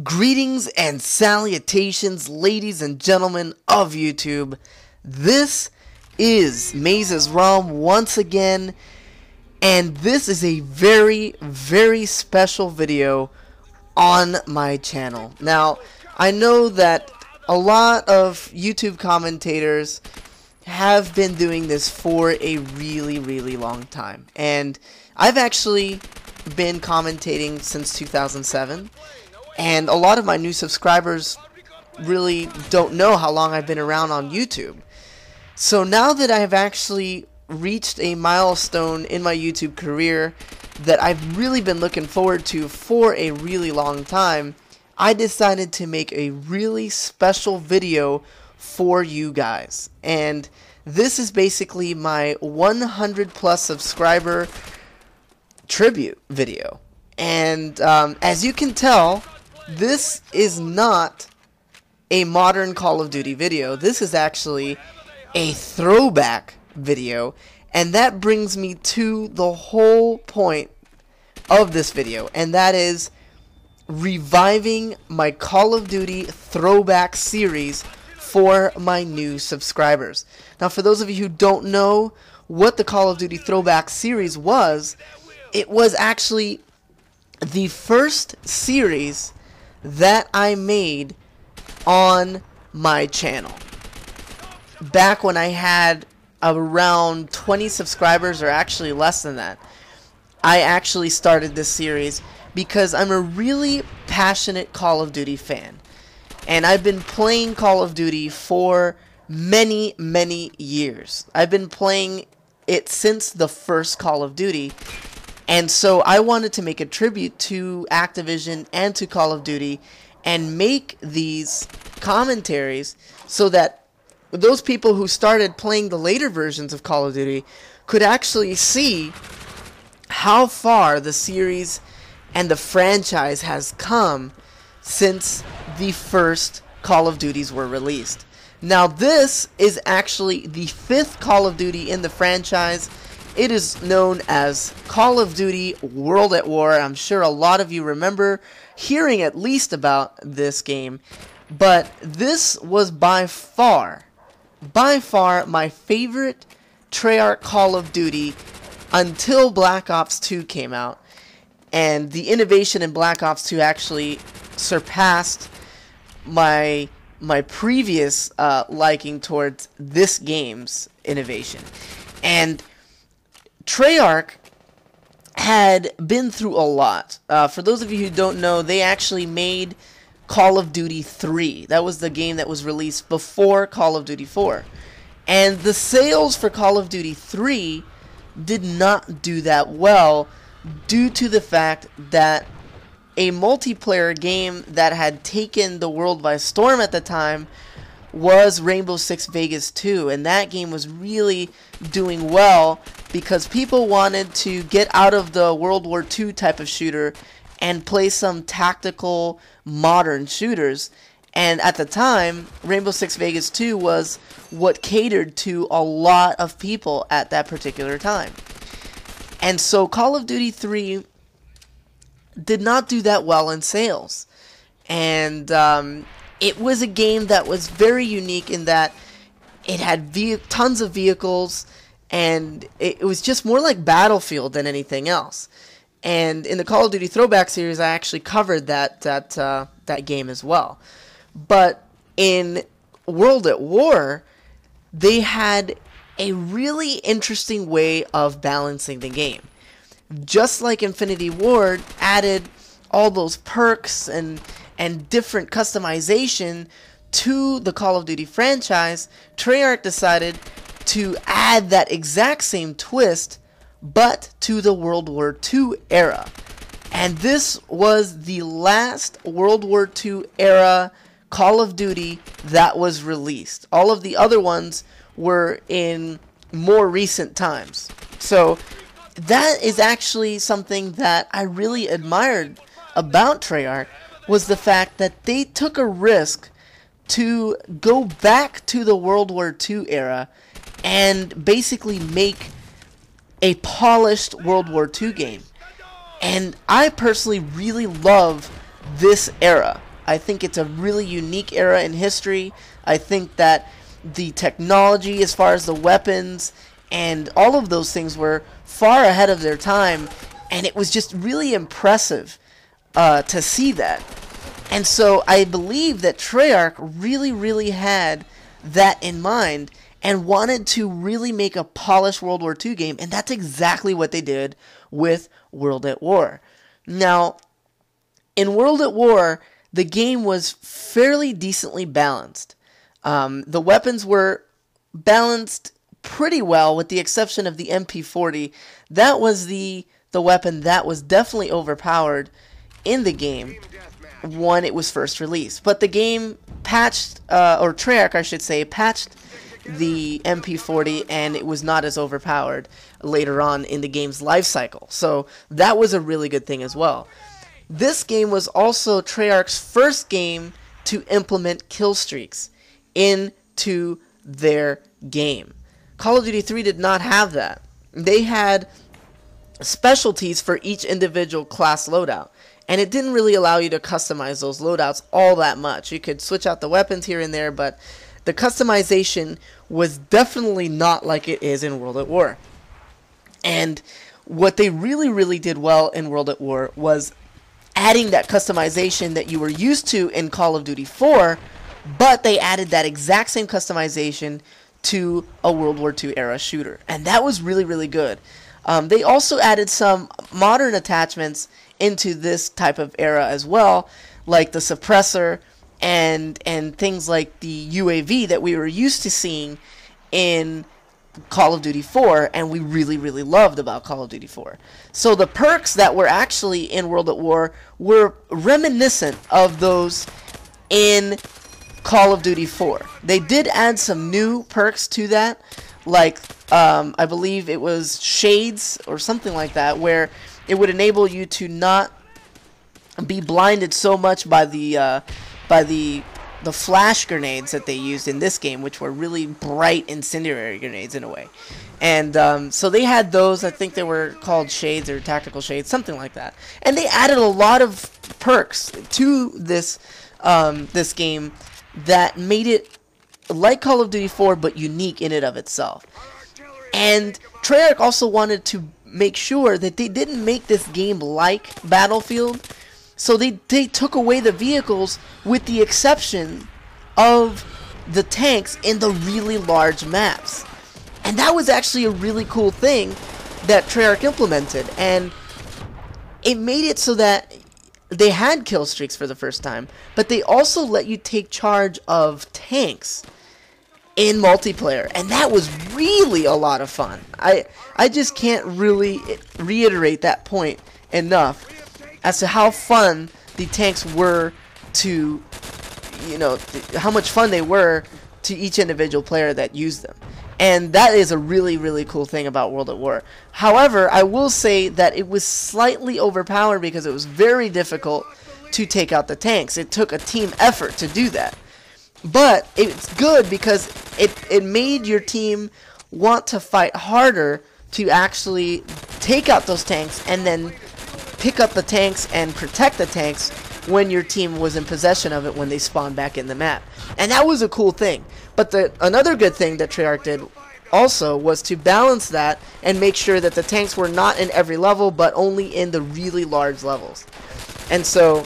Greetings and salutations, ladies and gentlemen of YouTube. This is MazezRealm once again, and this is a very, very special video on my channel. Now, I know that a lot of YouTube commentators have been doing this for a really, really long time, and I've actually been commentating since 2007. And a lot of my new subscribers really don't know how long I've been around on YouTube. So now that I have actually reached a milestone in my YouTube career that I've really been looking forward to for a really long time, I decided to make a really special video for you guys. And this is basically my 100 plus subscriber tribute video. And as you can tell, this is not a modern Call of Duty video. This is actually a throwback video, and that brings me to the whole point of this video, and that is reviving my Call of Duty throwback series for my new subscribers. Now, for those of you who don't know what the Call of Duty throwback series was, it was actually the first series that I made on my channel. Back when I had around 20 subscribers, or actually less than that, I actually started this series because I'm a really passionate Call of Duty fan. And I've been playing Call of Duty for many, many years. I've been playing it since the first Call of Duty. And so I wanted to make a tribute to Activision and to Call of Duty and make these commentaries so that those people who started playing the later versions of Call of Duty could actually see how far the series and the franchise has come since the first Call of Duties were released. Now, this is actually the 5th Call of Duty in the franchise. It is known as Call of Duty World at War. I'm sure a lot of you remember hearing at least about this game. But this was by far my favorite Treyarch Call of Duty until Black Ops 2 came out. And the innovation in Black Ops 2 actually surpassed my previous liking towards this game's innovation. And Treyarch had been through a lot. For those of you who don't know, they actually made Call of Duty 3. That was the game that was released before Call of Duty 4. And the sales for Call of Duty 3 did not do that well due to the fact that a multiplayer game that had taken the world by storm at the time was Rainbow Six Vegas 2, and that game was really doing well because people wanted to get out of the World War II type of shooter and play some tactical modern shooters. And at the time, Rainbow Six Vegas 2 was what catered to a lot of people at that particular time. And so Call of Duty 3 did not do that well in sales. And it was a game that was very unique in that it had tons of vehicles, and it was just more like Battlefield than anything else. And in the Call of Duty Throwback series, I actually covered that game as well. But in World at War, they had a really interesting way of balancing the game. Just like Infinity Ward added all those perks and different customization to the Call of Duty franchise, Treyarch decided to add that exact same twist, but to the World War II era. And this was the last World War II era Call of Duty that was released. All of the other ones were in more recent times. So that is actually something that I really admired about Treyarch, was the fact that they took a risk to go back to the World War II era and basically make a polished World War II game. And I personally really love this era. I think it's a really unique era in history. I think that the technology as far as the weapons and all of those things were far ahead of their time, and it was just really impressive to see that. And so I believe that Treyarch really had that in mind and wanted to really make a polished World War II game, and that's exactly what they did with World at War. Now, in World at War, the game was fairly decently balanced. The weapons were balanced pretty well, with the exception of the MP40. That was the weapon that was definitely overpowered in the game when it was first released. But the game patched, or Treyarch I should say, patched the MP40, and it was not as overpowered later on in the game's life cycle. So that was a really good thing as well. This game was also Treyarch's first game to implement kill streaks into their game. Call of Duty 3 did not have that. They had specialties for each individual class loadout, and it didn't really allow you to customize those loadouts all that much. You could switch out the weapons here and there, but the customization was definitely not like it is in World at War. And what they really did well in World at War was adding that customization that you were used to in Call of Duty 4, but they added that exact same customization to a World War II era shooter. And that was really good. They also added some modern attachments into this type of era as well, like the suppressor and things like the UAV that we were used to seeing in Call of Duty 4, and we really loved about Call of Duty 4. So the perks that were actually in World at War were reminiscent of those in Call of Duty 4. They did add some new perks to that, like I believe it was Shades or something like that, where it would enable you to not be blinded so much by the flash grenades that they used in this game, which were really bright incendiary grenades in a way. And so they had those. I think they were called Shades or Tactical Shades, something like that. And they added a lot of perks to this this game that made it like Call of Duty 4, but unique in and of itself. And Treyarch also wanted to make sure that they didn't make this game like Battlefield. So they took away the vehicles with the exception of the tanks in the really large maps. And that was actually a really cool thing that Treyarch implemented. And it made it so that they had kill streaks for the first time, but they also let you take charge of tanks in multiplayer, and that was really a lot of fun. I just can't really reiterate that point enough as to how fun the tanks were to, how much fun they were to each individual player that used them. And that is a really cool thing about World at War. However, I will say that it was slightly overpowered because it was very difficult to take out the tanks. It took a team effort to do that. But it's good because it made your team want to fight harder to actually take out those tanks and then pick up the tanks and protect the tanks when your team was in possession of it when they spawned back in the map. And that was a cool thing. But another good thing that Treyarch did also was to balance that and make sure that the tanks were not in every level, but only in the really large levels. And so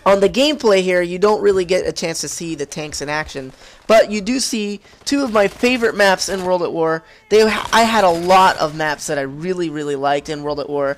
on the gameplay here, you don't really get a chance to see the tanks in action, but you do see two of my favorite maps in World at War. I had a lot of maps that I really liked in World at War.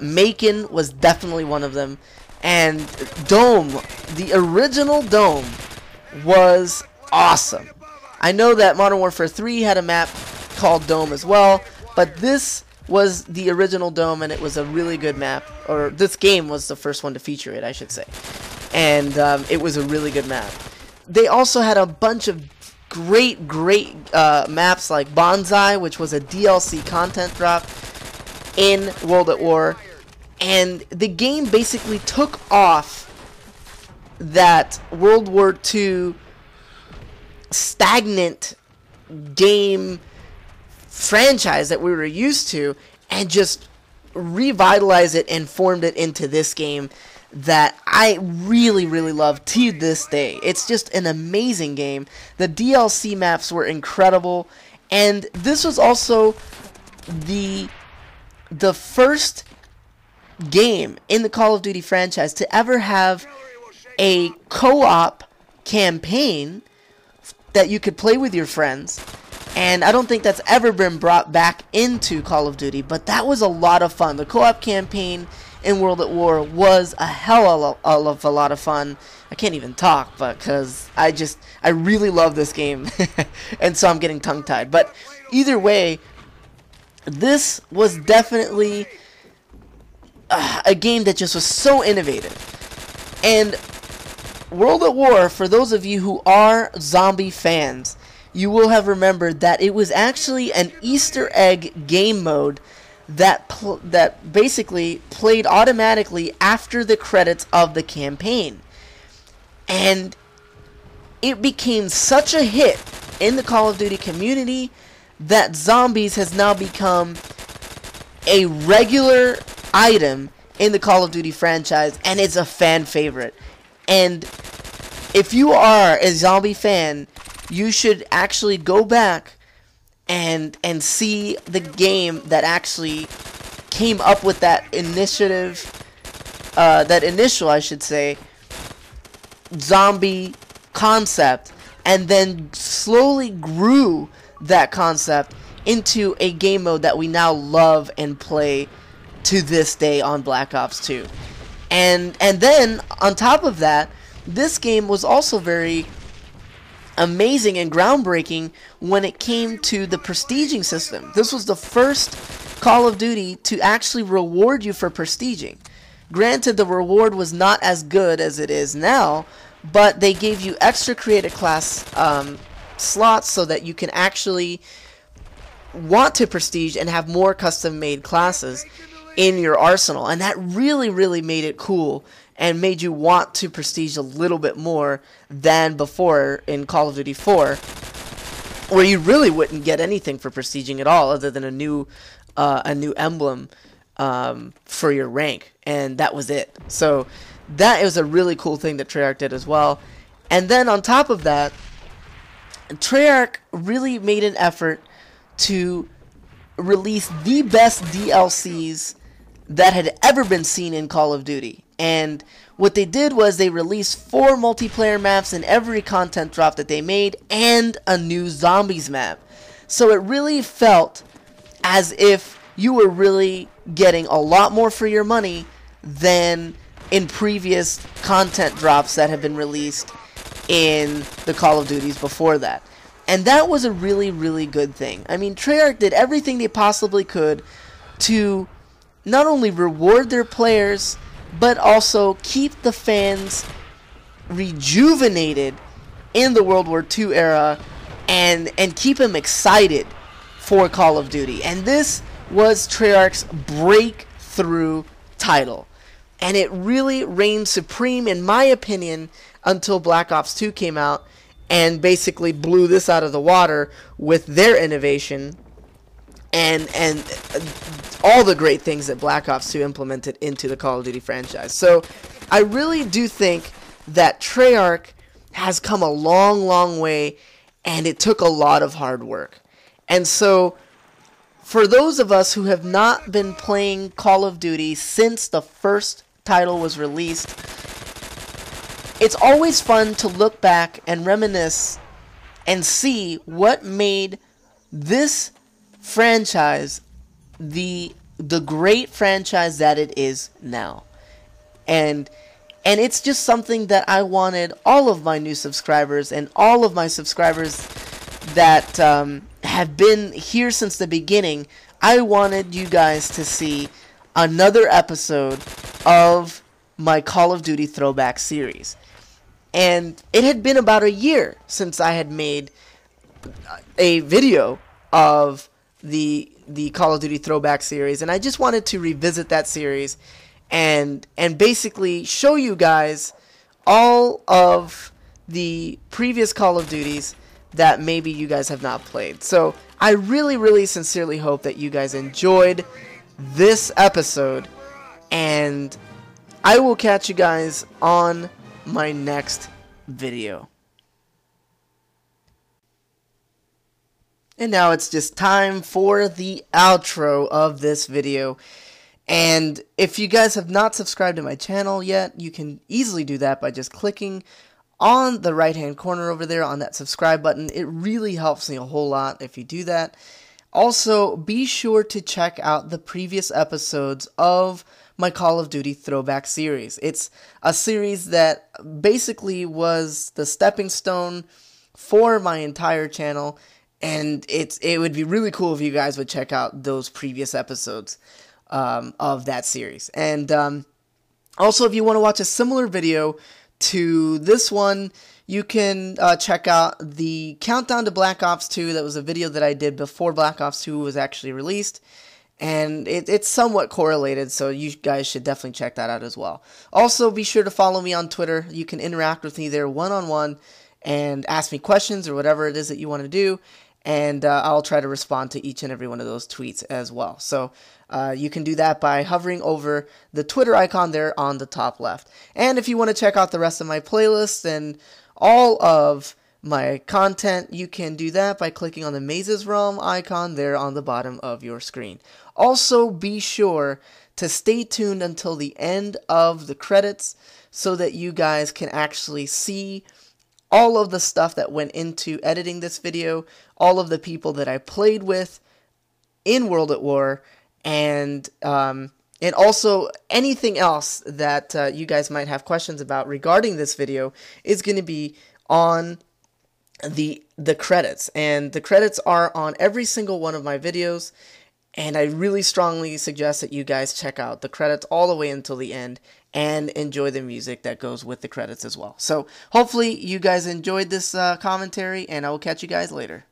Macon was definitely one of them, and Dome, the original Dome, was awesome. I know that Modern Warfare 3 had a map called Dome as well, but this was the original Dome, and it was a really good map. Or this game was the first one to feature it, I should say. And it was a really good map. They also had a bunch of great maps like Bonsai, which was a DLC content drop in World at War. And the game basically took off that World War II stagnant game franchise that we were used to and just revitalized it and formed it into this game that I really, really love to this day. It's just an amazing game. The DLC maps were incredible, and this was also the first game in the Call of Duty franchise to ever have a co-op campaign that you could play with your friends. And I don't think that's ever been brought back into Call of Duty, but that was a lot of fun. The co-op campaign in World at War was a hell of a lot of fun. I can't even talk, but because I really love this game, and so I'm getting tongue-tied. But either way, this was definitely a game that just was so innovative. And World at War, for those of you who are zombie fans, you will have remembered that it was actually an Easter egg game mode that basically played automatically after the credits of the campaign. And it became such a hit in the Call of Duty community that zombies has now become a regular item in the Call of Duty franchise, and it's a fan favorite. And if you are a zombie fan, you should actually go back and see the game that actually came up with that initiative, that initial, I should say, zombie concept, and then slowly grew that concept into a game mode that we now love and play to this day on Black Ops 2. And then, on top of that, this game was also very amazing and groundbreaking when it came to the prestiging system. This was the first Call of Duty to actually reward you for prestiging. Granted, the reward was not as good as it is now, but they gave you extra creative class slots so that you can actually want to prestige and have more custom-made classes in your arsenal. And that really, really made it cool and made you want to prestige a little bit more than before in Call of Duty 4, where you really wouldn't get anything for prestiging at all other than a new emblem for your rank, and that was it. So that was a really cool thing that Treyarch did as well. And then on top of that, Treyarch really made an effort to release the best DLCs that had ever been seen in Call of Duty. And what they did was they released 4 multiplayer maps in every content drop that they made, and a new zombies map. So it really felt as if you were really getting a lot more for your money than in previous content drops that have been released in the Call of Duties before that. And that was a really, really good thing. I mean, Treyarch did everything they possibly could to not only reward their players, but also keep the fans rejuvenated in the World War II era and keep them excited for Call of Duty. And this was Treyarch's breakthrough title. And it really reigned supreme, in my opinion, until Black Ops 2 came out and basically blew this out of the water with their innovation and all the great things that Black Ops 2 implemented into the Call of Duty franchise. So I really do think that Treyarch has come a long, long way, and it took a lot of hard work. And so for those of us who have not been playing Call of Duty since the first title was released, it's always fun to look back and reminisce and see what made this franchise the great franchise that it is now. And it's just something that I wanted all of my new subscribers and all of my subscribers that have been here since the beginning, I wanted you guys to see another episode of my Call of Duty Throwback series. And it had been about a year since I had made a video of the Call of Duty Throwback series, and I just wanted to revisit that series and basically show you guys all of the previous Call of Duties that maybe you guys have not played. So I really, really sincerely hope that you guys enjoyed this episode, and I will catch you guys on my next video. And now it's just time for the outro of this video. And if you guys have not subscribed to my channel yet, you can easily do that by just clicking on the right hand corner over there on that subscribe button. It really helps me a whole lot if you do that. Also, be sure to check out the previous episodes of my Call of Duty Throwback series. It's a series that basically was the stepping stone for my entire channel, and it would be really cool if you guys would check out those previous episodes of that series. And also, if you want to watch a similar video to this one, you can check out the Countdown to Black Ops 2. That was a video that I did before Black Ops 2 was actually released, and it's somewhat correlated, so you guys should definitely check that out as well. Also, be sure to follow me on Twitter. You can interact with me there one-on-one and ask me questions or whatever it is that you want to do, and I'll try to respond to each and every one of those tweets as well. So you can do that by hovering over the Twitter icon there on the top left. And if you want to check out the rest of my playlists and all of my content, you can do that by clicking on the MazezRealm icon there on the bottom of your screen. Also, be sure to stay tuned until the end of the credits so that you guys can actually see all of the stuff that went into editing this video, all of the people that I played with in World at War, and also anything else that you guys might have questions about regarding this video is going to be on the credits. And the credits are on every single one of my videos, and I really strongly suggest that you guys check out the credits all the way until the end and enjoy the music that goes with the credits as well. So hopefully you guys enjoyed this commentary, and I will catch you guys later.